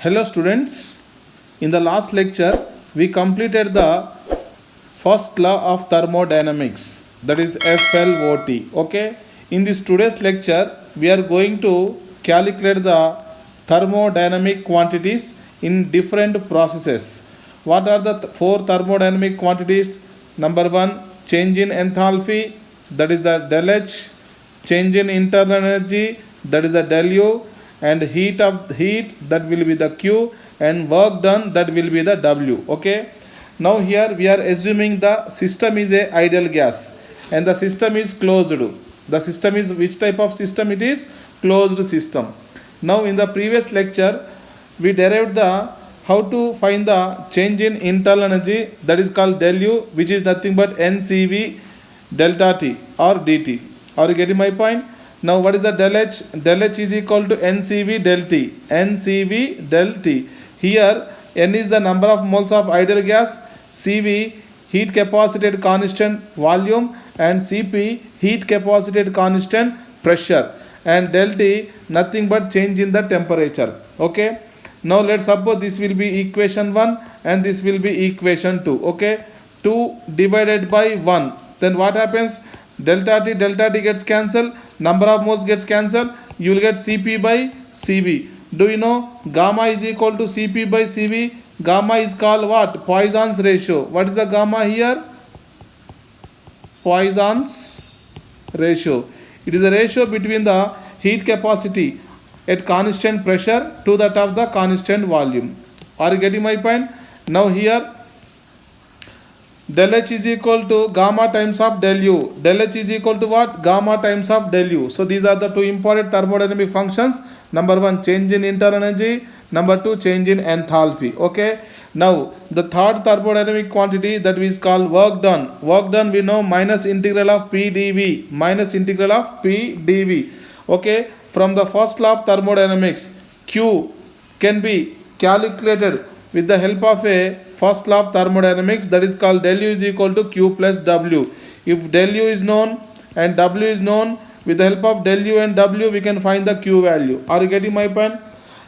Hello students, in the last lecture we completed the first law of thermodynamics, that is FLOT. Okay, in this today's lecture we are going to calculate the thermodynamic quantities in different processes. What are the four thermodynamic quantities? Number one, change in enthalpy, that is the del H, change in internal energy, that is the del U, and heat that will be the Q, and work done, that will be the W. Okay, now here we are assuming the system is a ideal gas and the system is closed. The system is which type of system? It is closed system. Now in the previous lecture we derived the how to find the change in internal energy, that is called del U, which is nothing but NCV delta T or dt. Are you getting my point? Now what is the del H? Del H is equal to NCV del T. NCV del T. Here N is the number of moles of ideal gas, CV heat capacity at constant volume, and Cp heat capacity at constant pressure, and del T nothing but change in the temperature. Okay. Now let's suppose this will be equation 1 and this will be equation 2. Okay. 2 divided by 1. Then what happens? Delta T gets cancelled, number of moles gets cancelled, you will get Cp by Cv. Do you know gamma is equal to Cp by Cv? Gamma is called what? Poisson's ratio. What is the gamma here? Poisson's ratio. It is a ratio between the heat capacity at constant pressure to that of the constant volume. Are you getting my point? Now here del H is equal to gamma times of del U. Del H is equal to what? Gamma times of del U. So these are the two important thermodynamic functions. Number one, change in internal energy. Number two, change in enthalpy. Okay. Now the third thermodynamic quantity, that is called work done. Work done we know minus integral of P dV. Minus integral of P dV. Okay. From the first law of thermodynamics, Q can be calculated with the help of a first law of thermodynamics, that is called del U is equal to Q plus W. If del U is known and W is known, with the help of del U and W we can find the Q value. Are you getting my point?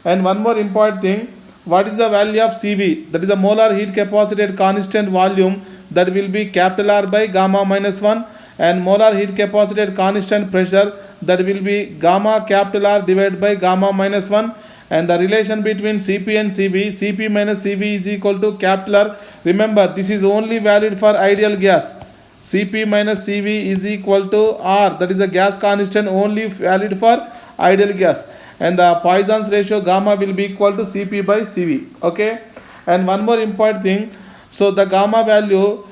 And one more important thing, what is the value of Cv? That is the molar heat capacity at constant volume, that will be capital R by gamma minus 1, and molar heat capacity at constant pressure, that will be gamma capital R divided by gamma minus 1, and the relation between Cp and Cv, Cp minus Cv is equal to capital R. Remember, this is only valid for ideal gas. Cp minus Cv is equal to R, that is the gas constant, only valid for ideal gas, and the Poisson's ratio gamma will be equal to Cp by Cv. Okay. And one more important thing, so the gamma value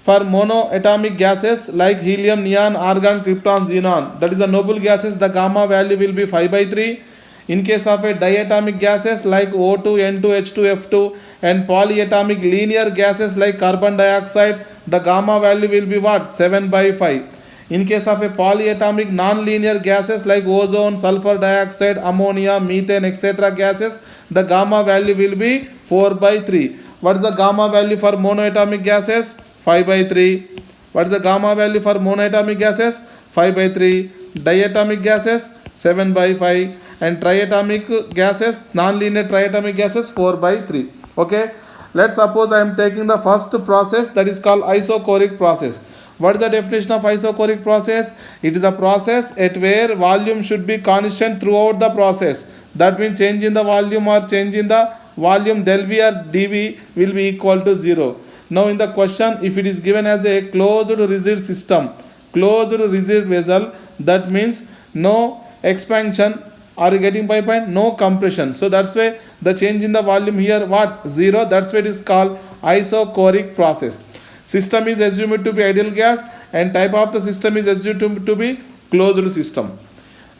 for monoatomic gases like helium, neon, argon, krypton, xenon, that is the noble gases, the gamma value will be 5 by 3. In case of a diatomic gases like O2, N2, H2, F2, and polyatomic linear gases like carbon dioxide, the gamma value will be what? 7 by 5. In case of a polyatomic non-linear gases like ozone, sulfur dioxide, ammonia, methane, etc. gases, the gamma value will be 4 by 3. What is the gamma value for monoatomic gases? 5 by 3. What is the gamma value for monoatomic gases? 5 by 3. Diatomic gases 7 by 5, and triatomic gases, non-linear triatomic gases 4 by 3. Okay. Let's suppose I am taking the first process, that is called isochoric process. What is the definition of isochoric process? It is a process at where volume should be constant throughout the process. That means change in the volume or change in the volume del V or dV will be equal to 0. Now in the question, if it is given as a closed rigid system, closed rigid vessel, that means no expansion. Are you getting my point? No compression. So that's why the change in the volume here what? 0. That's why it is called isochoric process. System is assumed to be ideal gas and type of the system is assumed to be closed system.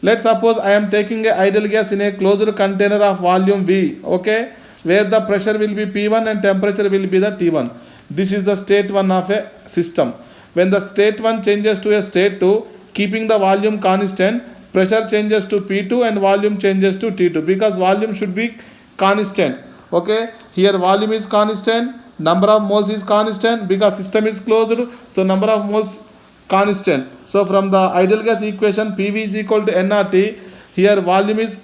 Let's suppose I am taking a ideal gas in a closed container of volume V. Okay, where the pressure will be P1 and temperature will be the T1. This is the state 1 of a system. When the state 1 changes to a state 2, keeping the volume constant, pressure changes to P2 and volume changes to T2, because volume should be constant. Okay, here volume is constant, number of moles is constant, because system is closed, so number of moles constant. So from the ideal gas equation, PV is equal to nRT. Here volume is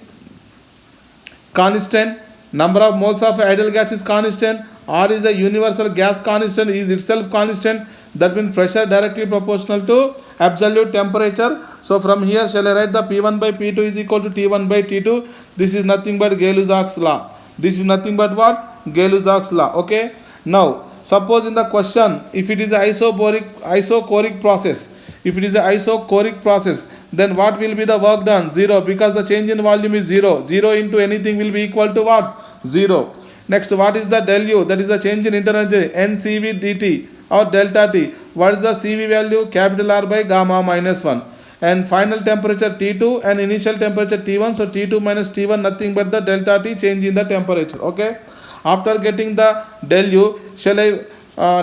constant, number of moles of ideal gas is constant. R is a universal gas constant, is itself constant. That means pressure directly proportional to absolute temperature. So from here shall I write the P1 by P2 is equal to T1 by T2. This is nothing but Gay-Lussac's law. This is nothing but what? Gay-Lussac's law. Okay. Now suppose in the question, if it is a isochoric process, if it is a isochoric process, then what will be the work done? 0, because the change in volume is 0. 0 into anything will be equal to what? 0. Next, what is the del U? That is the change in internal energy, NCV dt or delta T. What is the CV value? Capital R by gamma minus 1. And final temperature T2 and initial temperature T1. So T2 minus T1 nothing but the delta T change in the temperature. Okay. After getting the del U, shall I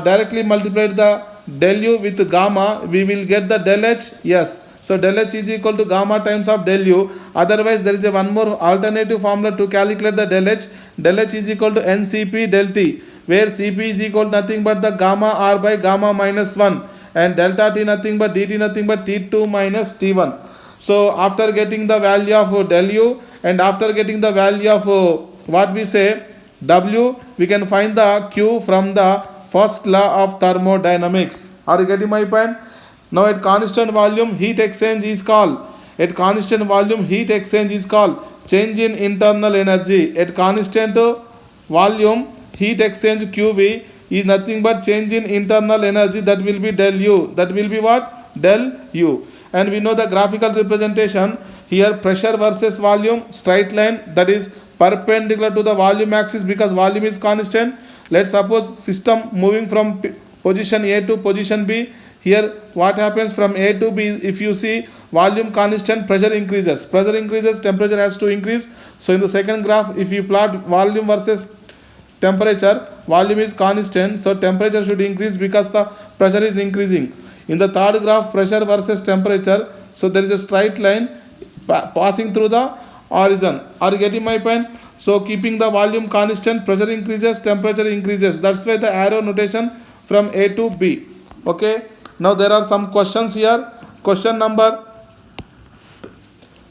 directly multiply the del U with gamma? We will get the del H. Yes. So del H is equal to gamma times of del U. Otherwise there is a one more alternative formula to calculate the del H. Del H is equal to NCP del T, where Cp is equal to nothing but the gamma R by gamma minus 1 and delta T nothing but dt nothing but T2 minus T1. So after getting the value of del U and after getting the value of what we say W, we can find the Q from the first law of thermodynamics. Are you getting my point? Now at constant volume heat exchange is called, at constant volume heat exchange is called change in internal energy. At constant volume heat exchange QV is nothing but change in internal energy, that will be del U. That will be what? Del U. And we know the graphical representation here, pressure versus volume, straight line, that is perpendicular to the volume axis because volume is constant. Let's suppose system moving from position A to position B. Here what happens from A to B, if you see volume constant, pressure increases. Pressure increases, temperature has to increase. So in the second graph, if you plot volume versus temperature, volume is constant, so temperature should increase because the pressure is increasing. In the third graph, pressure versus temperature, so there is a straight line passing through the horizon. Are you getting my point? So keeping the volume constant, pressure increases, temperature increases. That's why the arrow notation from A to B. Okay. Now there are some questions here. Question number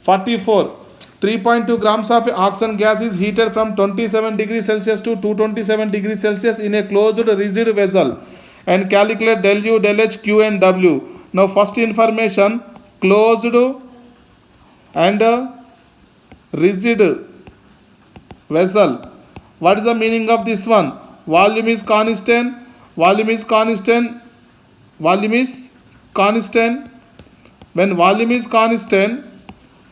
44. 3.2 grams of oxygen gas is heated from 27 degrees Celsius to 227 degrees Celsius in a closed rigid vessel and calculate del U, del H, Q and W. Now first information, closed and rigid vessel. What is the meaning of this one? Volume is constant. Volume is constant. Volume is constant. When volume is constant,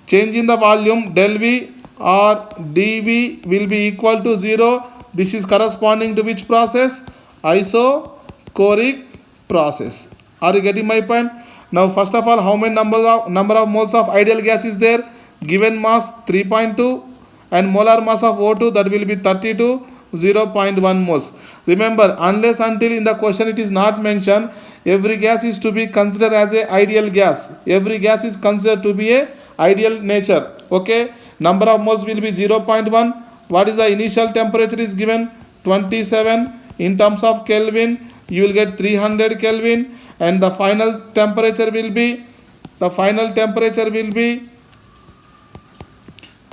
change in the volume del V or dV will be equal to 0. This is corresponding to which process? Isochoric process. Are you getting my point? Now first of all, how many number of moles of ideal gas is there? Given mass 3.2 and molar mass of O2, that will be 32, 0.1 moles. Remember, unless until in the question it is not mentioned, every gas is to be considered as a ideal gas. Every gas is considered to be a ideal nature. Okay. Number of moles will be 0.1. What is the initial temperature is given? 27. In terms of Kelvin, you will get 300 Kelvin. And the final temperature will be,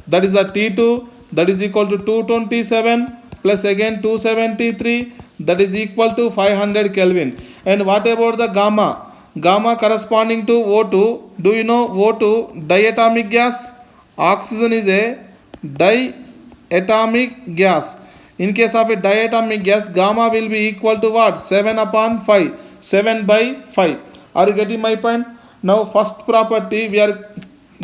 that is the T2, that is equal to 227 plus again 273, that is equal to 500 Kelvin. And what about the gamma? Gamma corresponding to O2. Do you know O2, diatomic gas? Oxygen is a diatomic gas. In case of a diatomic gas, gamma will be equal to what? 7 upon 5. 7 by 5. Are you getting my point? Now first property, we are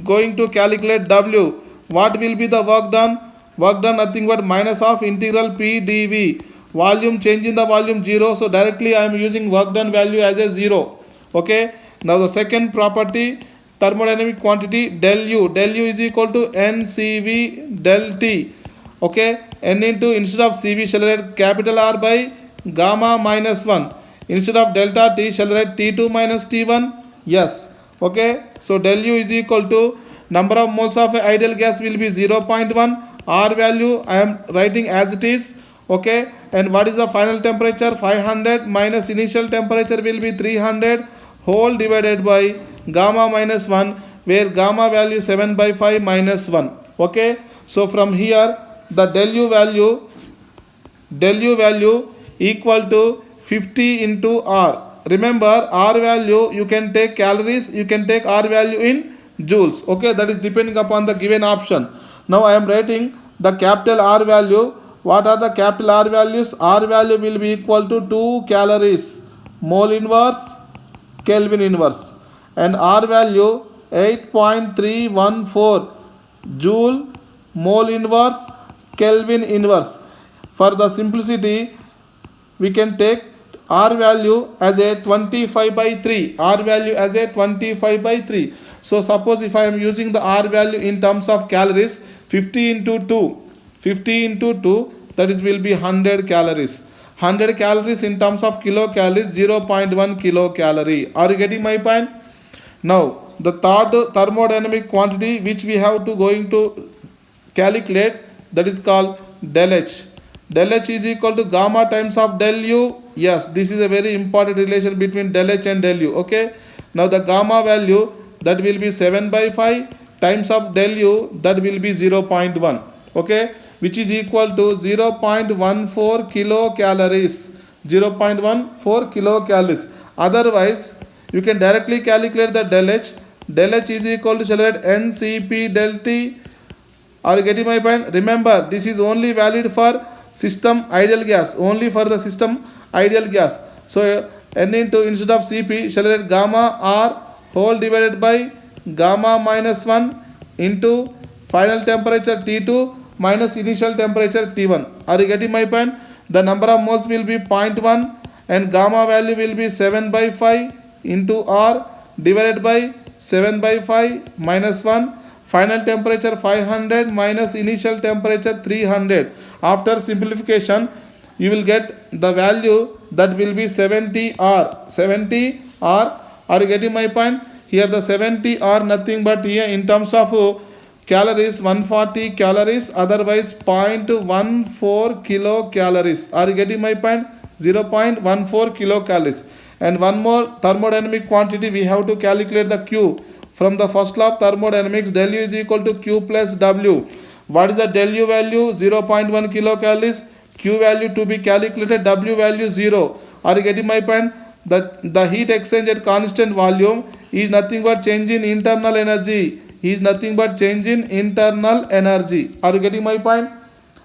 going to calculate W. What will be the work done? Work done nothing but minus of integral P dV. Volume, change in the volume 0. So directly I am using work done value as a 0. Okay. Now the second property, thermodynamic quantity del U. Del U is equal to NCV del T. Okay. N into, instead of CV shall write capital R by gamma minus 1. Instead of delta T shall write T2 minus T1. Yes. Okay. So del U is equal to number of moles of ideal gas will be 0.1. R value I am writing as it is. Okay. And what is the final temperature? 500 minus initial temperature will be 300 whole divided by gamma minus 1, where gamma value 7 by 5 minus 1. Okay. So from here the del U value equal to 50 into R. Remember, R value you can take calories, you can take R value in joules. Okay, that is depending upon the given option. Now I am writing the capital R value. What are the capital R values? R value will be equal to 2 calories, mole inverse, Kelvin inverse, and R value 8.314 joule, mole inverse, Kelvin inverse. For the simplicity, we can take R value as a 25 by 3. R value as a 25 by 3. So suppose if I am using the R value in terms of calories, 50 into 2, that is will be 100 calories. 100 calories in terms of kilocalories, 0.1 kilocalorie. Are you getting my point? Now, the third thermodynamic quantity which we have to going to calculate, that is called del H. Del H is equal to gamma times of del U. Yes, this is a very important relation between del H and del U. Okay. Now the gamma value, that will be 7 by 5 times of del U, that will be 0.1. Okay, which is equal to 0.14 kilocalories. 0.14 kilocalories. Otherwise, you can directly calculate the del H. Del H is equal to NCP del T. Are you getting my point? Remember, this is only valid for system ideal gas, only for the system ideal gas. So N into, instead of Cp, shall write gamma R whole divided by gamma minus 1 into final temperature T2 minus initial temperature T1. Are you getting my point? The number of moles will be 0.1 and gamma value will be 7 by 5 into R divided by 7 by 5 minus 1. Final temperature 500 minus initial temperature 300. After simplification, you will get the value that will be 70 R. 70 R. Are you getting my point? Here the 70 R nothing but here in terms of calories 140 calories, otherwise 0.14 kilocalories. Are you getting my point? 0.14 kilocalories. And one more thermodynamic quantity we have to calculate the Q. From the first law of thermodynamics, del U is equal to Q plus W. What is the del U value? 0.1 kilocalories. Q value to be calculated, W value 0. Are you getting my point? The heat exchange at constant volume is nothing but change in internal energy. Is nothing but change in internal energy. Are you getting my point?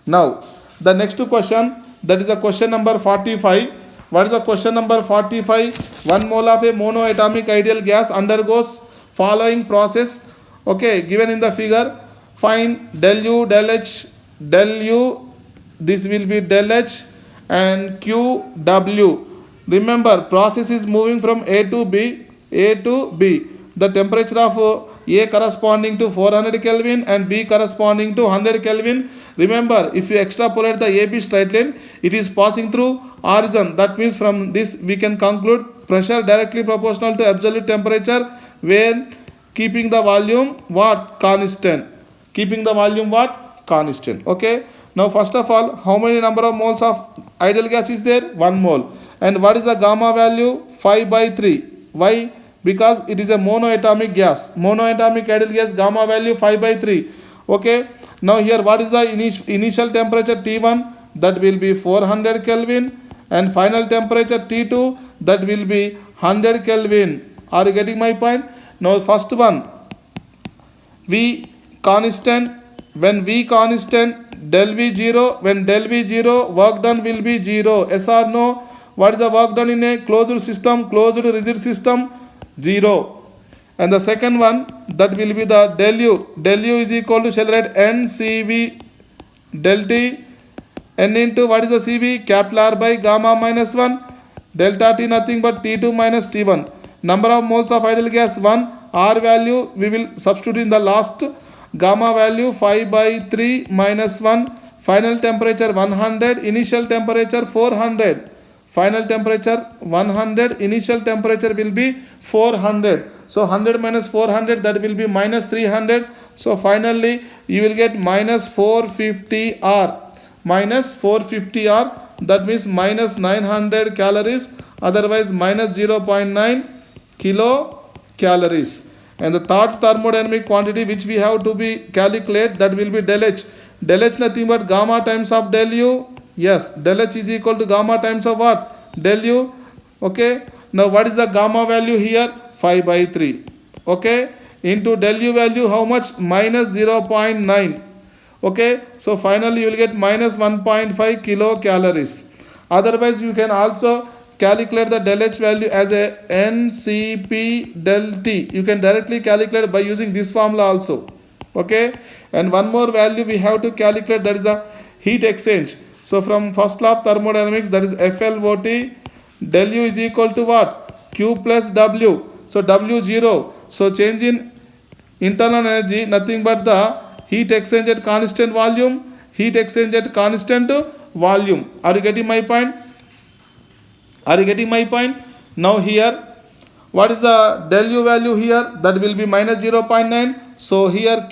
Now, the next question, that is the question number 45. What is the question number 45? 1 mole of a monoatomic ideal gas undergoes following process. Okay, given in the figure. Find del U, del H, del U. This will be del H and Q, W. Remember, process is moving from A to B. The temperature of A corresponding to 400 Kelvin and B corresponding to 100 Kelvin. Remember, if you extrapolate the AB straight line, it is passing through origin. That means from this we can conclude pressure directly proportional to absolute temperature when keeping the volume what? Constant. Keeping the volume what? Constant. Okay. Now first of all, how many number of moles of ideal gas is there? 1 mole. And what is the gamma value? 5 by 3. Why? Because it is a monoatomic gas. Monoatomic ideal gas, gamma value 5 by 3. Okay. Now here what is the initial temperature T1? That will be 400 Kelvin. And final temperature T2, that will be 100 Kelvin. Are you getting my point? Now first one, V constant. When V constant, del V 0. When del V 0, work done will be 0. Yes or no? What is the work done in a closed system, closed rigid system? 0. And the second one, that will be the del U. Del U is equal to, shall write NCV del T. N into what is the CV? Capital R by gamma minus 1. Delta T nothing but T2 minus T1. Number of moles of ideal gas 1. R value we will substitute in the last. Gamma value 5 by 3 minus 1. Final temperature 100. Initial temperature 400. Final temperature 100. Initial temperature will be 400. So 100 minus 400, that will be minus 300. So finally you will get minus 450 R. Minus 450 R. That means minus 900 calories. Otherwise minus 0.9 kilocalories. And the third thermodynamic quantity which we have to be calculate, that will be del H. Del H nothing but gamma times of del U. Yes, del H is equal to gamma times of what? Del U. Okay. Now what is the gamma value here? 5 by 3. Okay. Into del U value how much? Minus 0.9. Okay. So finally you will get minus 1.5 kilocalories. Otherwise you can also calculate the del H value as a NCP del T. You can directly calculate by using this formula also. Okay. And one more value we have to calculate, that is the heat exchange. So from first law of thermodynamics, that is FLOT, del U is equal to what? Q plus W. So W 0. So change in internal energy nothing but the heat exchange at constant volume. Heat exchange at constant volume. Are you getting my point? Are you getting my point? Now here, what is the del U value here? That will be minus 0.9. So here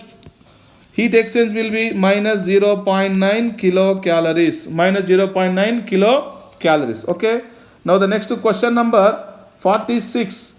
heat exchange will be minus 0.9 kilocalories. Minus 0.9 kilocalories. Okay. Now the next question number 46.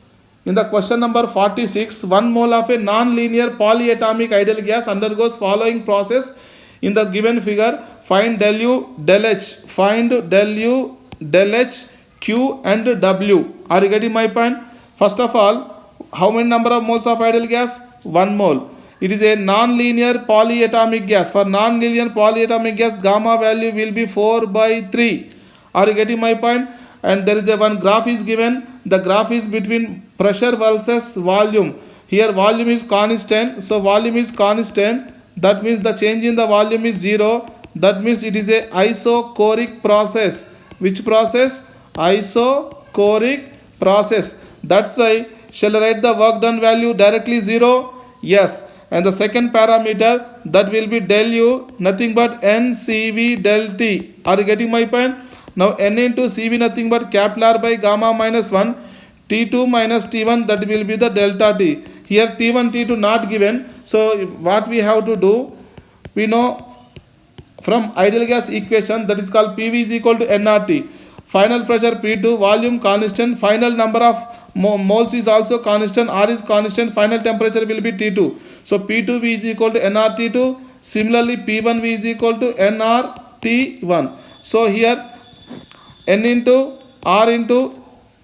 In the question number 46, 1 mole of a non-linear polyatomic ideal gas undergoes following process in the given figure. Find del U, del H. Find del U, del H, Q and W. Are you getting my point? First of all, how many number of moles of ideal gas? 1 mole. It is a non-linear polyatomic gas. For non-linear polyatomic gas, gamma value will be 4 by 3. Are you getting my point? And there is a one graph is given. The graph is between pressure versus volume. Here volume is constant. So volume is constant. That means the change in the volume is 0. That means it is a isochoric process. Which process? Isochoric process. That's why, shall I write the work done value directly 0? Yes. And the second parameter, that will be del U, nothing but NCV del T. Are you getting my point? Now N into CV nothing but capital R by gamma minus 1. T2 minus T1, that will be the delta T. Here T1, T2 not given. So what we have to do, we know from ideal gas equation, that is called PV is equal to nRT. Final pressure P2, volume constant, final number of moles is also constant, R is constant, final temperature will be T2. So P2V is equal to nRT2. Similarly P1V is equal to nRT1. So here N into R into,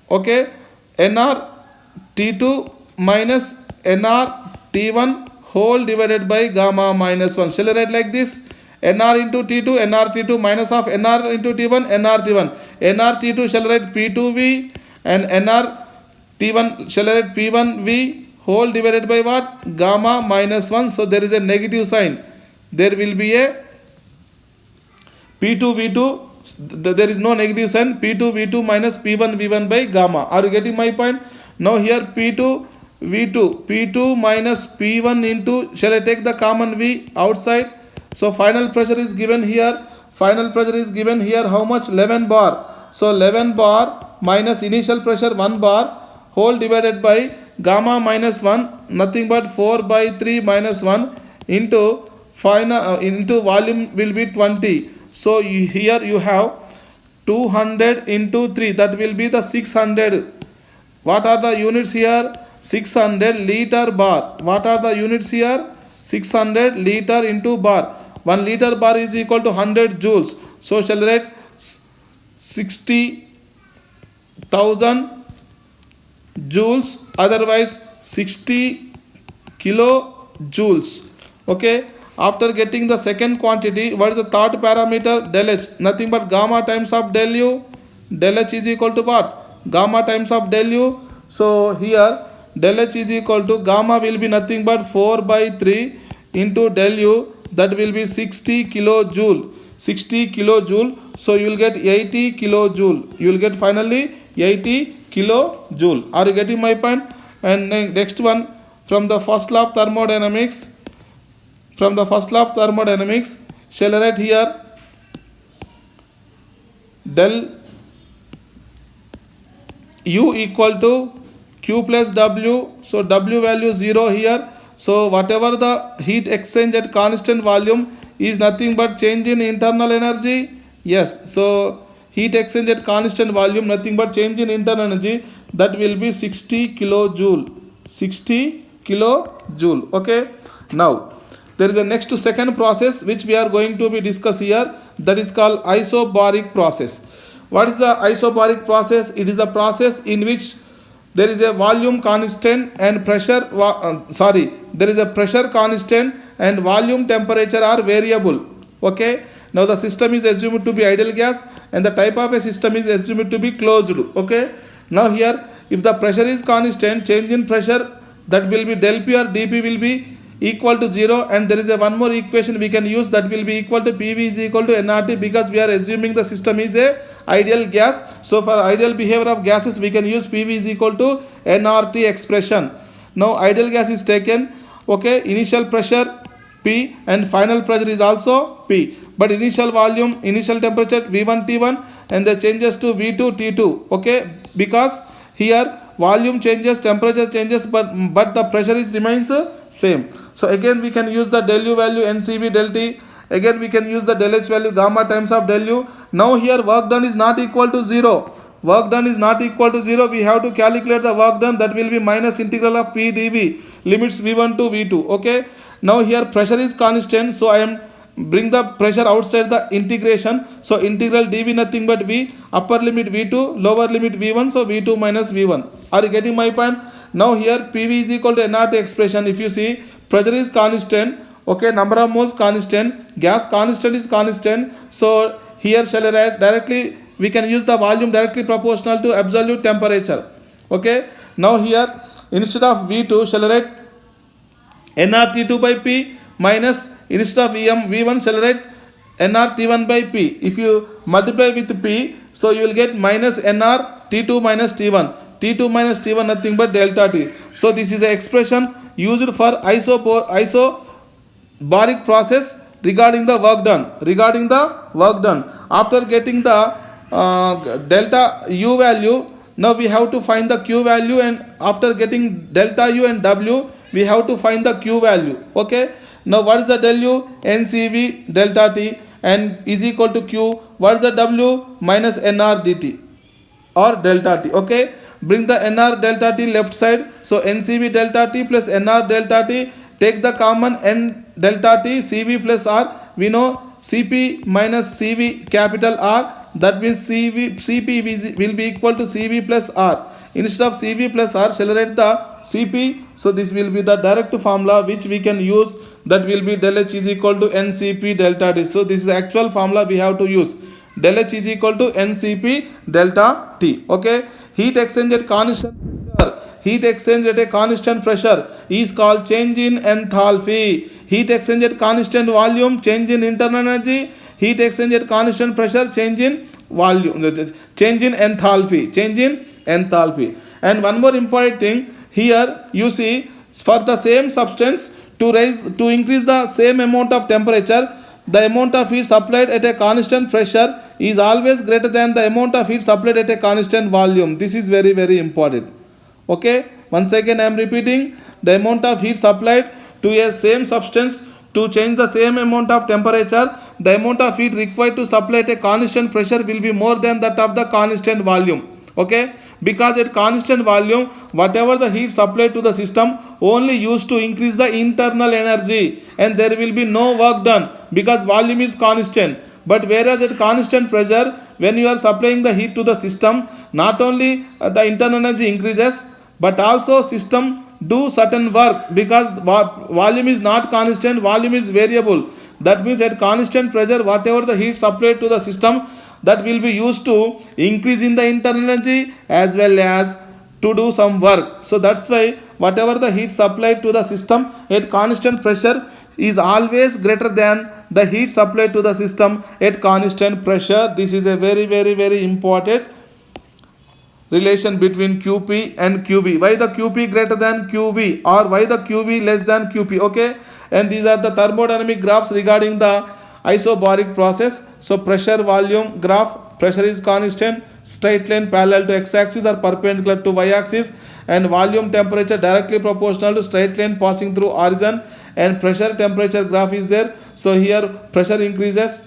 okay, nRT2 minus nRT1 whole divided by gamma minus 1. Shall I write like this? nR into T2, nRT2 minus of nR into T1, nRT1. nRT2 shall write P2V and nRT1 shall write P1V whole divided by what? Gamma minus 1. So there is a negative sign. There will be a P2V2. There is no negative sign. P2V2 minus P1V1 by gamma. Are you getting my point? Now here P2V2. P2 minus P1 into, shall I take the common V outside? So final pressure is given here. Final pressure is given here how much? 11 bar. So 11 bar minus initial pressure 1 bar whole divided by gamma minus 1, nothing but 4 by 3 minus 1 into final into volume will be 20. So here you have 200 into 3, that will be the 600. What are the units here? 600 liter bar. What are the units here? 600 liter into bar. 1 liter bar is equal to 100 joules. So shall I write 60,000 joules, otherwise 60 kilojoules. Okay. After getting the second quantity, what is the third parameter? Del H, nothing but gamma times of del U. Del H is equal to what? Gamma times of del U. So here del H is equal to gamma will be nothing but 4 by 3 into del U, that will be 60 kilojoule. 60 kilojoule. So you will get 80 kilojoule. You will get finally 80 kilojoule. Are you getting my point? And next one, from the first law of thermodynamics. From the first law of thermodynamics, shall I write here del U equal to Q plus W. So W value 0 here. So whatever the heat exchange at constant volume is nothing but change in internal energy. Yes. So heat exchange at constant volume nothing but change in internal energy. That will be 60 kilojoule. 60 kilojoule. Okay. Now there is a next second process which we are going to be discuss here, that is called isobaric process. What is the isobaric process? It is a process in which there is a volume constant and pressure there is a pressure constant and volume temperature are variable. Okay, now the system is assumed to be ideal gas and the type of a system is assumed to be closed. Okay, now here if the pressure is constant, change in pressure, that will be del P or dP will be equal to 0, and there is a one more equation we can use, that will be equal to PV is equal to nRT, because we are assuming the system is a ideal gas. So for ideal behavior of gases we can use PV is equal to nRT expression. Now ideal gas is taken, okay, initial pressure P and final pressure is also P, but initial volume, initial temperature V1 T1 and the changes to V2 T2. Okay, because here volume changes, temperature changes, but the pressure is remains same. So again we can use the del U value NCV del T. Again we can use the del H value gamma times of del U. Now here work done is not equal to 0. Work done is not equal to 0. We have to calculate the work done, that will be minus integral of P dV, limits V1 to V2. Okay. Now here pressure is constant, so I am bring the pressure outside the integration. So integral dV nothing but V, upper limit V2, lower limit V1, so V2 minus V1. Are you getting my point? Now here PV is equal to nRT expression. If you see, pressure is constant, okay, number of moles constant, gas constant is constant. So here shall I write directly, we can use the volume directly proportional to absolute temperature. Okay, now here instead of V2 shall I write nRT2 by P minus, instead of V1 shall I write nRT1 by P. If you multiply with P, so you will get minus nRT2 minus T1. T2 minus T1 nothing but delta T. So this is an expression used for isobaric process regarding the work done. After getting the delta U value, now we have to find the Q value, and after getting delta U and W, we have to find the Q value. Okay, now what is the del U? NCV delta T and is equal to Q. What is the W? Minus nR dt or delta T. Okay, bring the nR delta T left side, so NCV delta T plus nR delta T, take the common n delta T, CV plus R. We know CP minus CV capital R, that means CP will be equal to CV plus R. Instead of CV plus R, shall I write the CP? So this will be the direct formula which we can use, that will be del H is equal to NCP delta T. So this is the actual formula we have to use. Del H is equal to NCP delta T. Okay, heat exchange at constant pressure. Heat exchange at a constant pressure is called change in enthalpy. Heat exchange at constant volume, change in internal energy. Heat exchange at constant pressure, change in volume, change in enthalpy. And one more important thing, here you see, for the same substance to increase the same amount of temperature, the amount of heat supplied at a constant pressure is always greater than the amount of heat supplied at a constant volume. This is very, very important. Okay, once again I am repeating, the amount of heat supplied to a same substance to change the same amount of temperature, the amount of heat required to supply at a constant pressure will be more than that of the constant volume. Okay, because at constant volume, whatever the heat supplied to the system only used to increase the internal energy, and there will be no work done because volume is constant. But whereas at constant pressure, when you are supplying the heat to the system, not only the internal energy increases, but also system do certain work, because volume is not constant, volume is variable. That means at constant pressure, whatever the heat supplied to the system, that will be used to increase in the internal energy as well as to do some work. So that's why whatever the heat supplied to the system at constant pressure is always greater than the heat supplied to the system at constant pressure. This is a very, very, very important relation between QP and QV. Why the QP greater than QV, or why the QV less than QP? Okay, and these are the thermodynamic graphs regarding the isobaric process. So pressure volume graph, pressure is constant, straight line parallel to x-axis or perpendicular to y-axis, and volume temperature directly proportional to straight line passing through origin, and pressure temperature graph is there. So here pressure increases,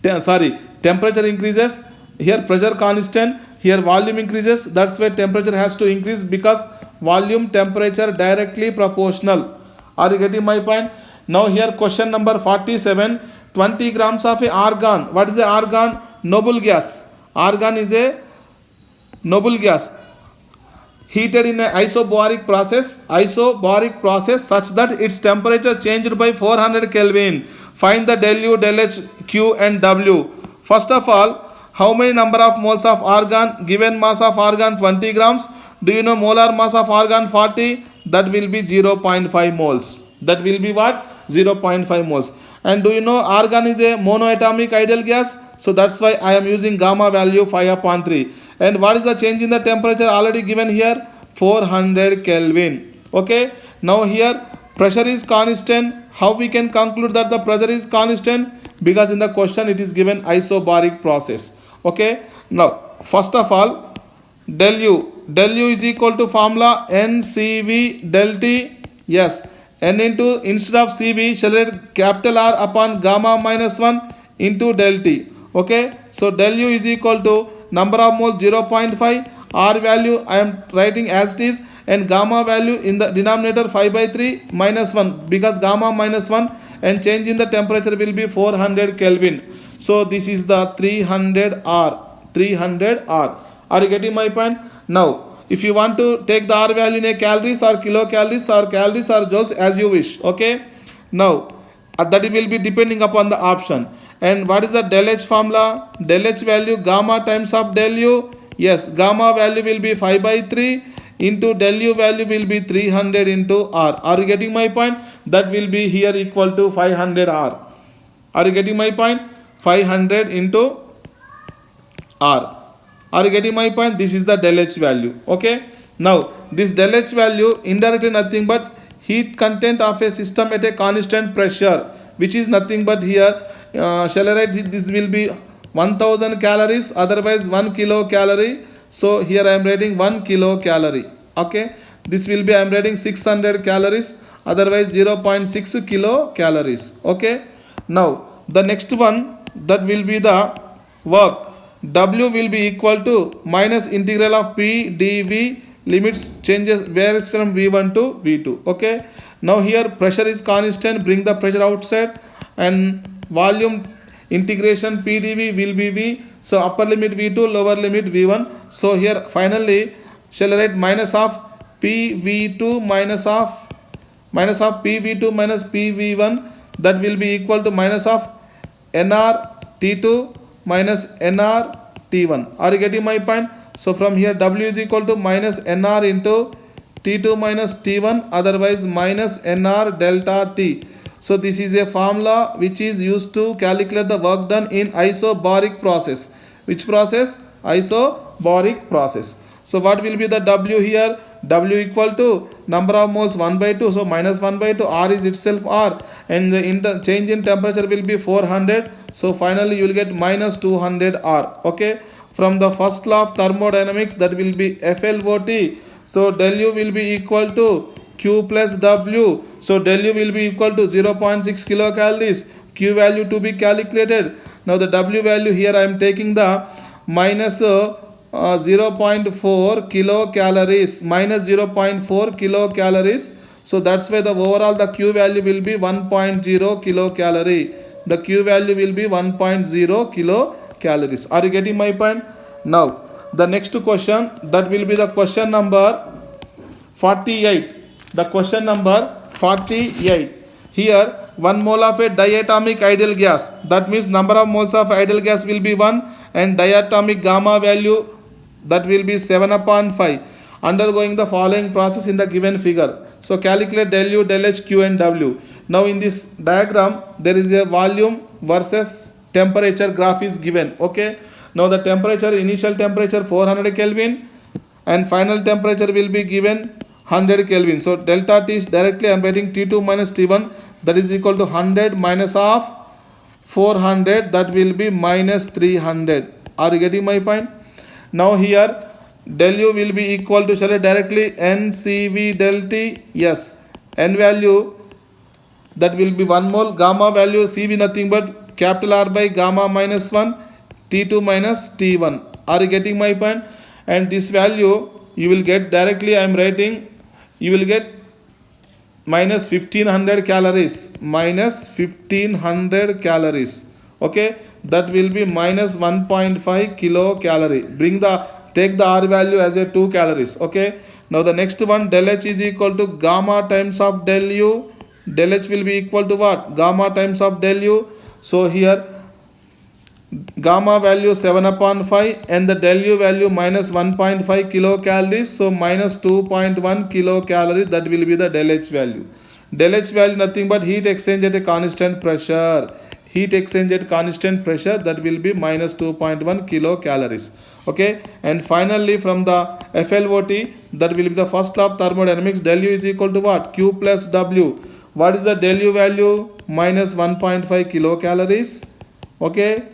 temperature increases, here pressure constant, here volume increases. That's why temperature has to increase, because volume temperature directly proportional. Are you getting my point? Now here question number 47. 20 grams of a argon. What is the argon? Noble gas. Argon is a noble gas heated in an isobaric process such that its temperature changed by 400 Kelvin. Find the del U, del H, Q and W. First of all, how many number of moles of argon? Given mass of argon 20 grams. Do you know molar mass of argon 40? That will be 0.5 moles. That will be what? 0.5 moles. And do you know argon is a monoatomic ideal gas? So that's why I am using gamma value 5/3. And what is the change in the temperature already given here? 400 Kelvin. Okay. Now here pressure is constant. How we can conclude that the pressure is constant? Because in the question it is given isobaric process. Okay. Now first of all, del U is equal to formula NCV del T. Yes. N into, instead of CV, shall write capital R upon gamma minus 1 into del T. Okay. So del U is equal to number of moles 0.5. R value I am writing as it is, and gamma value in the denominator 5/3 minus 1, because gamma minus 1, and change in the temperature will be 400 Kelvin. So this is the 300 R. 300 R. Are you getting my point? Now if you want to take the R value in a calories or kilocalories or calories or joules as you wish. Okay. Now that will be depending upon the option. And what is the del H formula? Del H value gamma times of del U. Yes, gamma value will be 5/3 into del U value will be 300 into R. Are you getting my point? That will be here equal to 500 R. Are you getting my point? 500 into R. Are you getting my point? This is the del H value. Okay. Now this del H value indirectly nothing but heat content of a system at a constant pressure, which is nothing but here shall I write this will be 1000 calories, otherwise 1 kilocalorie. So here I am writing 1 kilocalorie. Okay. This will be I am writing 600 calories, otherwise 0.6 kilocalories. Okay. Now the next one, that will be the work. W will be equal to minus integral of P dV, limits changes varies from V1 to V2. Okay. Now here pressure is constant, bring the pressure outside, and volume integration P dV will be V. So upper limit V2, lower limit V1. So here finally shall I write minus of PV2 minus of PV2 minus PV1, that will be equal to minus of NR T2 minus NR T1. Are you getting my point? So from here W is equal to minus NR into T2 minus T1, otherwise minus NR delta T. So this is a formula which is used to calculate the work done in isobaric process. Which process? Isobaric process. So what will be the W here? W equal to number of moles 1/2. So minus 1/2. R is itself R, and the change in temperature will be 400. So finally you will get minus 200 R. Okay. From the first law of thermodynamics, that will be FLOT. So del U will be equal to Q plus W. So del U will be equal to 0.6 kilocalories. Q value to be calculated. Now the W value here I am taking the minus 0.4 kilocalories, minus 0.4 kilocalories. So that's why the overall the Q value will be 1.0 kilocalorie. The Q value will be 1.0 kilocalories. Are you getting my point? Now the next question, that will be the question number 48. The question number 48. Here 1 mole of a diatomic ideal gas. That means number of moles of ideal gas will be 1, and diatomic gamma value, that will be 7/5, undergoing the following process in the given figure. So calculate del U, del H, Q and W. Now in this diagram there is a volume versus temperature graph is given. Okay. Now the temperature, initial temperature 400 Kelvin and final temperature will be given 100 Kelvin. So delta T is directly I am writing T2 minus T1, that is equal to 100 minus of 400, that will be minus 300. Are you getting my point? Now here del U will be equal to, shall I directly NCV del T? Yes. N value, that will be 1 mole. Gamma value CV nothing but capital R by gamma minus 1, T2 minus T1. Are you getting my point? And this value you will get directly I am writing, you will get minus 1500 calories, minus 1500 calories. Okay, that will be minus 1.5 kilocalorie. Take the R value as a 2 calories. Okay, now the next one, del H is equal to gamma times of del U. Del H will be equal to what? Gamma times of del U. So here gamma value 7 upon 5 and the del U value minus 1.5 kilocalories. So minus 2.1 kilocalories, that will be the del H value. Del H value nothing but heat exchange at a constant pressure. Heat exchange at constant pressure, that will be minus 2.1 kilocalories. Okay, and finally from the FLOT, that will be the first law of thermodynamics. Del U is equal to what? Q plus W. What is the del U value? Minus 1.5 kilocalories. Okay,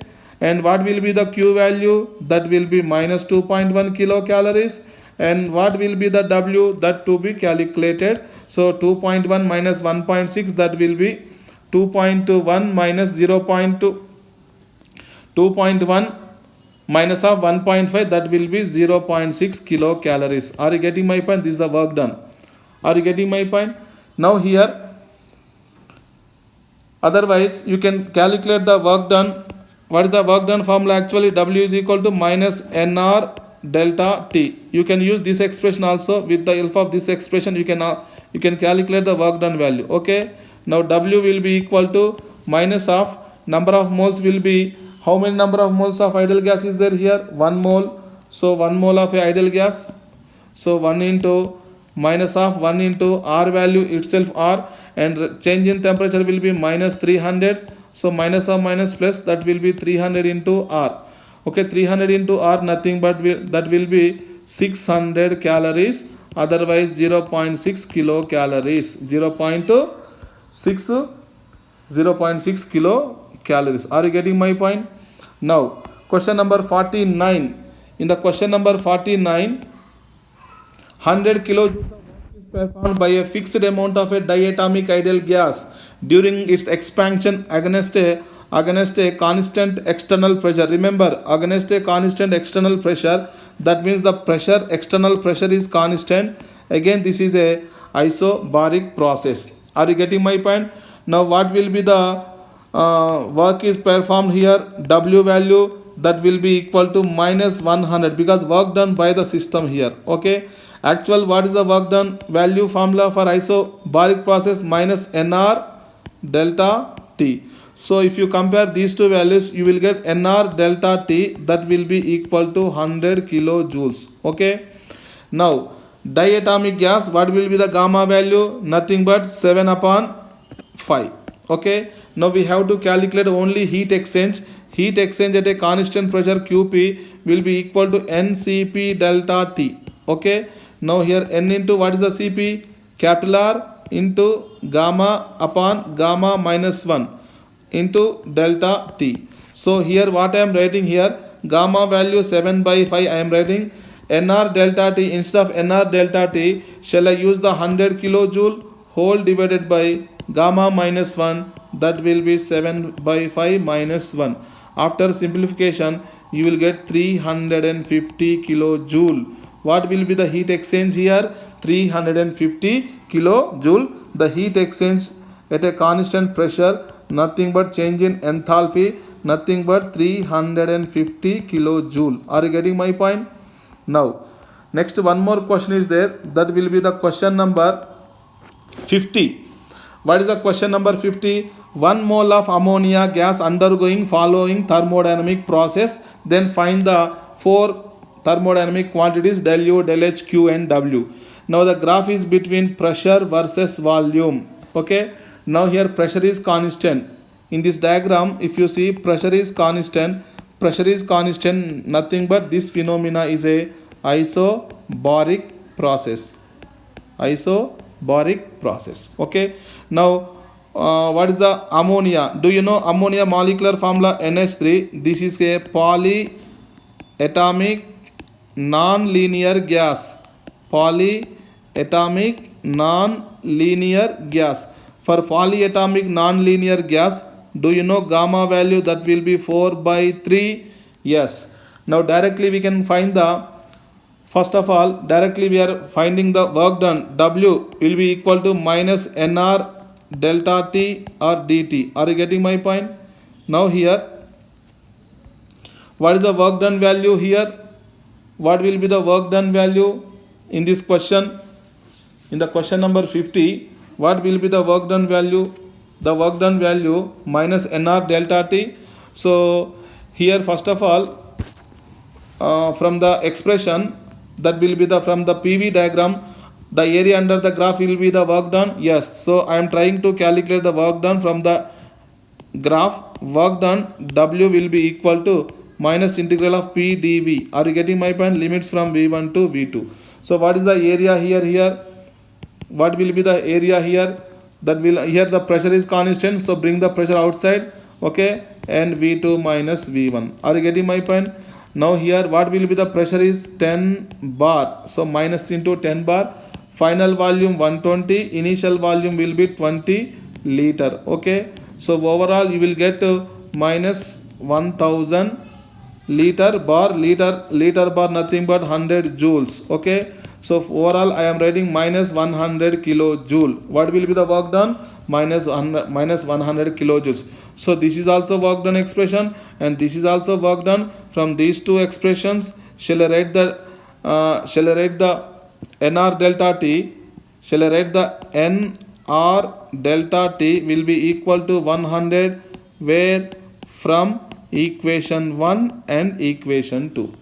and what will be the Q value? That will be minus 2.1 kilocalories. And what will be the W? That to be calculated. So 2.1 minus 1.6, that will be 2.1 minus 0.2, 2.1 minus of 1.5, that will be 0.6 kilocalories. Are you getting my point? This is the work done. Are you getting my point? Now here, otherwise you can calculate the work done. What is the work done formula? Actually W is equal to minus NR delta T. You can use this expression also. With the help of this expression you can calculate the work done value. Okay, now W will be equal to minus of number of moles will be, how many number of moles of ideal gas is there here? 1 mole. So 1 mole of a ideal gas. So 1 into minus of 1 into R value itself R, and change in temperature will be minus 300. So minus of minus plus, that will be 300 into R. Okay, 300 into R nothing but that will be 600 calories, otherwise 0.6 kilocalories. 0.6 kilocalories. Are you getting my point? Now question number 49. In the question number 49, 100 kilojoules of work is performed by a fixed amount of a diatomic ideal gas during its expansion against a constant external pressure. Remember, against a constant external pressure, that means the pressure, external pressure is constant. Again, this is a isobaric process. Are you getting my point? Now what will be the work is performed here? W value, that will be equal to minus 100, because work done by the system here. Okay, actual what is the work done value formula for isobaric process? Minus NR delta T. So if you compare these two values, you will get NR delta T, that will be equal to 100 kilojoules. Okay, now diatomic gas, what will be the gamma value? Nothing but 7 upon 5. Okay, now we have to calculate only heat exchange. Heat exchange at a constant pressure QP will be equal to NCP delta T. Okay, now here N into what is the CP? Capital R into gamma upon gamma minus 1 into delta T. So here what I am writing here, gamma value 7 by 5 I am writing. NR delta T, instead of NR delta T, shall I use the 100 kilojoule whole divided by gamma minus 1, that will be 7 by 5 minus 1. After simplification, you will get 350 kilojoule. What will be the heat exchange here? 350 kilojoule. The heat exchange at a constant pressure, nothing but change in enthalpy, nothing but 350 kilojoule. Are you getting my point? Now, next one more question is there. That will be the question number 50. What is the question number 50? 1 mole of ammonia gas undergoing following thermodynamic process. Then find the 4 thermodynamic quantities del U, del H, Q and W. Now the graph is between pressure versus volume. Okay. Now here pressure is constant. In this diagram, if you see pressure is constant, nothing but this phenomena is a isobaric process. Isobaric process. Okay. Now what is the ammonia? Do you know ammonia molecular formula? NH3. This is a polyatomic non-linear gas. Polyatomic non-linear gas. For polyatomic non-linear gas, do you know gamma value? That will be 4 by 3. Yes. Now directly we can find the First of all, directly we are finding the work done. W will be equal to minus nr delta t or dt. Are you getting my point? Now here, what is the work done value here? What will be the work done value in this question? In the question number 50, what will be the work done value? The work done value minus nr delta t. So here first of all, from the expression, that will be the from the PV diagram, the area under the graph will be the work done. Yes, so I am trying to calculate the work done from the graph. Work done, W will be equal to minus integral of P dV. Are you getting my point? Limits from V1 to V2. So what is the area here? What will be the area here? That will, here the pressure is constant, so bring the pressure outside, okay, and V2 minus V1. Are you getting my point? Now here what will be the pressure is 10 bar, so minus into 10 bar. Final volume 120, initial volume will be 20 liter, okay. So overall you will get minus 1000 liter bar nothing but 100 joules, okay. So overall I am writing minus 100 kilojoule. What will be the work done? Minus 100 kilojoules. So this is also work done expression, and this is also work done. From these two expressions, shall I write the nr delta t? Shall I write the nr delta t will be equal to 100, where from equation 1 and equation 2.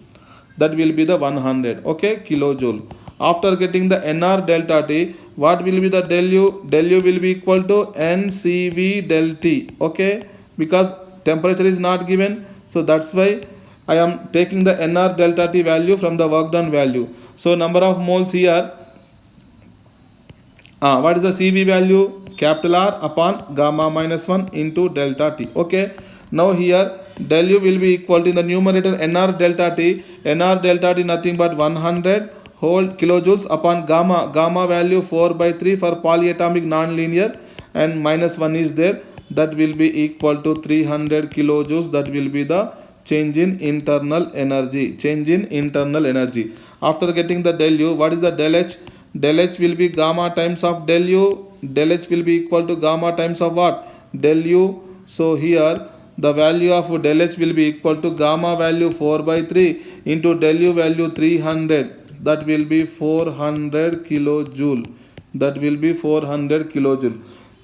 That will be the 100, okay, kilojoule. After getting the nr delta t, what will be the del u? Del u will be equal to ncv del t, okay, because temperature is not given, so that's why I am taking the nr delta t value from the work done value. So number of moles here, what is the cv value? Capital R upon gamma minus 1 into delta t, okay. Now here del u will be equal to, in the numerator, nr delta t nothing but 100 whole kilojoules upon gamma value 4/3 for polyatomic non-linear, and minus 1 is there, that will be equal to 300 kilojoules. That will be the change in internal energy. After getting the del u, what is the del h? Del h will be gamma times of del u. Del h will be equal to gamma times of what? Del u. So here the value of del h will be equal to gamma value 4/3 into del u value 300. That will be 400 kilojoule.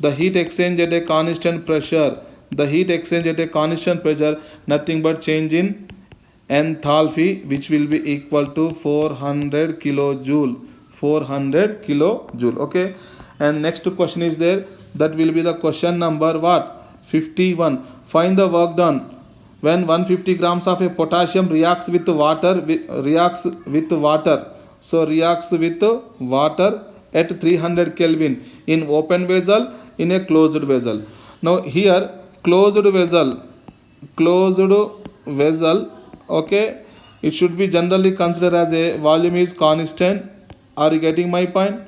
The heat exchange at a constant pressure. Nothing but change in enthalpy, which will be equal to 400 kilojoule. Okay. And next question is there. That will be the question number what? 51. Find the work done when 150 grams of a potassium reacts with water at 300 Kelvin in open vessel, in a closed vessel. Now here closed vessel, okay, it should be generally considered as a volume is constant. Are you getting my point?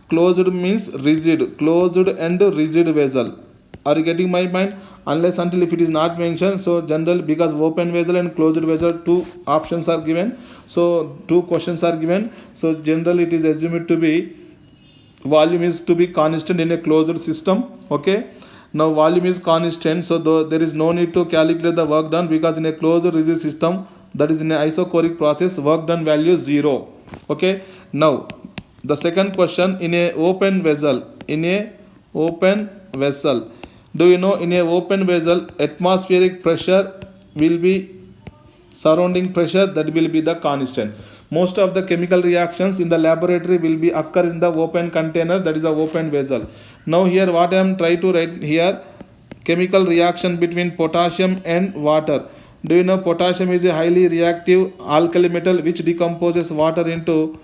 Closed means rigid, closed and rigid vessel. Are you getting my point? Unless until if it is not mentioned, so general, because open vessel and closed vessel, two options are given, so two questions are given, so generally it is assumed to be volume is to be constant in a closed system, okay. Now volume is constant, so there is no need to calculate the work done, because in a closed rigid system, that is in a isochoric process, work done value 0, okay. Now the second question, in a open vessel, do you know, in a open vessel, atmospheric pressure will be surrounding pressure, that will be the constant. Most of the chemical reactions in the laboratory will be occur in the open container, that is the open vessel. Now here what I am trying to write here, chemical reaction between potassium and water. Do you know potassium is a highly reactive alkali metal which decomposes water into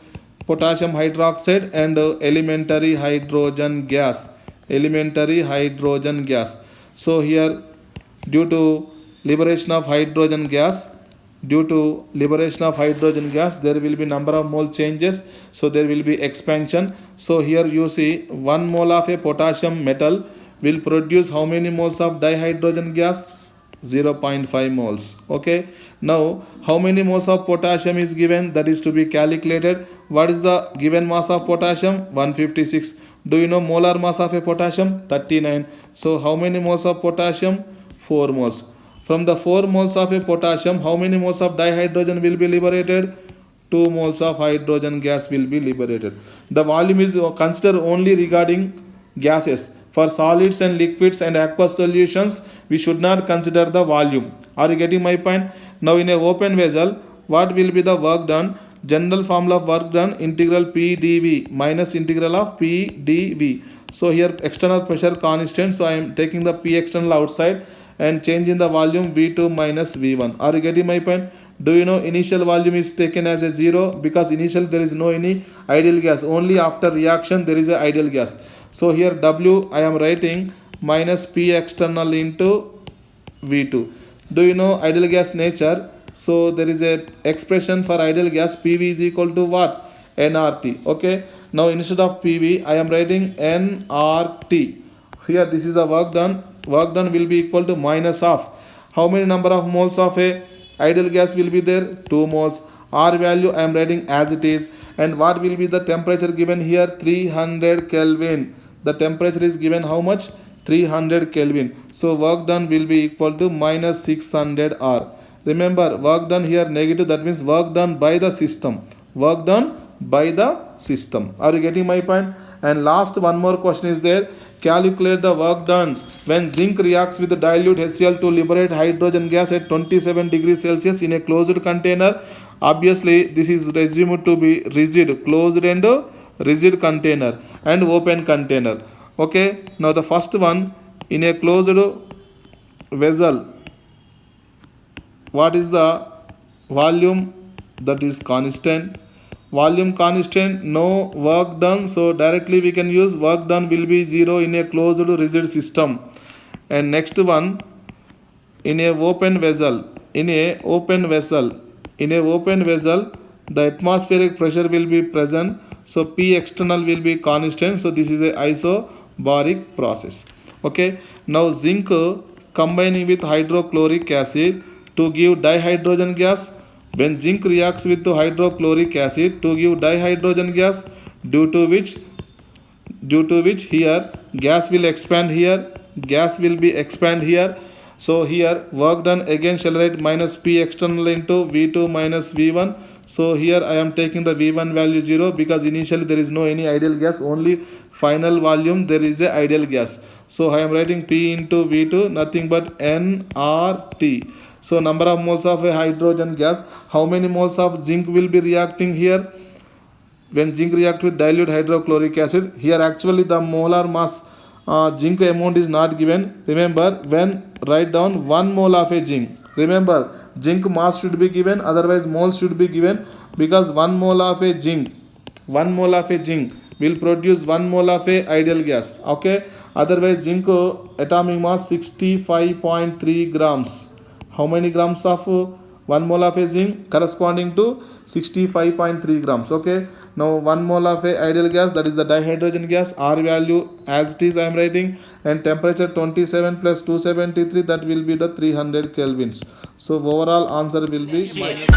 potassium hydroxide and elementary hydrogen gas. So here, due to liberation of hydrogen gas, there will be number of mole changes, so there will be expansion. So here you see 1 mole of a potassium metal will produce how many moles of dihydrogen gas? 0.5 moles. Okay, now how many moles of potassium is given? That is to be calculated. What is the given mass of potassium? 156. Do you know molar mass of a potassium? 39. So how many moles of potassium? 4 moles. From the 4 moles of a potassium, how many moles of dihydrogen will be liberated? 2 moles of hydrogen gas will be liberated. The volume is considered only regarding gases. For solids and liquids and aqueous solutions, we should not consider the volume. Are you getting my point? Now in a open vessel, what will be the work done? General formula of work done, integral P dV minus integral of P dV. So here external pressure constant, so I am taking the P external outside and changing the volume V2 minus V1. Are you getting my point? Do you know initial volume is taken as a 0 because initial there is no any ideal gas. Only after reaction there is a ideal gas. So here W I am writing minus P external into V2. Do you know ideal gas nature? So there is a expression for ideal gas, PV is equal to what? nRT. Okay. Now instead of PV I am writing nRT. Here this is the work done. Work done will be equal to minus of how many number of moles of a ideal gas will be there? 2 moles. R value I am writing as it is. And what will be the temperature given here? 300 Kelvin. The temperature is given how much? 300 Kelvin. So work done will be equal to minus 600 R. Remember, work done here negative, that means work done by the system. Work done by the system. Are you getting my point? And last one more question is there. Calculate the work done when zinc reacts with dilute HCl to liberate hydrogen gas at 27 degrees Celsius in a closed container. Obviously, this is assumed to be rigid, closed and rigid container and open container. Okay, now the first one, in a closed vessel, what is the volume? That is constant. Volume constant, no work done, so directly we can use work done will be 0 in a closed rigid system. And next one, in a open vessel, the atmospheric pressure will be present, so P external will be constant, so this is a isobaric process. Okay, now zinc combining with hydrochloric acid to give dihydrogen gas. When zinc reacts with hydrochloric acid to give dihydrogen gas, due to which here gas will expand here, gas will be expand here. So here work done again shall write minus P external into V2 minus V1. So here I am taking the V1 value 0 because initially there is no any ideal gas, only final volume there is a ideal gas. So I am writing P into V2, nothing but nRT. So number of moles of a hydrogen gas. How many moles of zinc will be reacting here? When zinc react with dilute hydrochloric acid, here actually the molar mass zinc amount is not given. Remember, when write down 1 mole of a zinc. Remember, zinc mass should be given, otherwise moles should be given, because 1 mole of a zinc will produce 1 mole of a ideal gas. Okay, otherwise zinc atomic mass 65.3 grams. How many grams of 1 mole of a zinc? Corresponding to 65.3 grams. Okay, now 1 mole of a ideal gas, that is the dihydrogen gas, R value as it is I am writing, and temperature 27 plus 273, that will be the 300 kelvins. So overall answer will be minus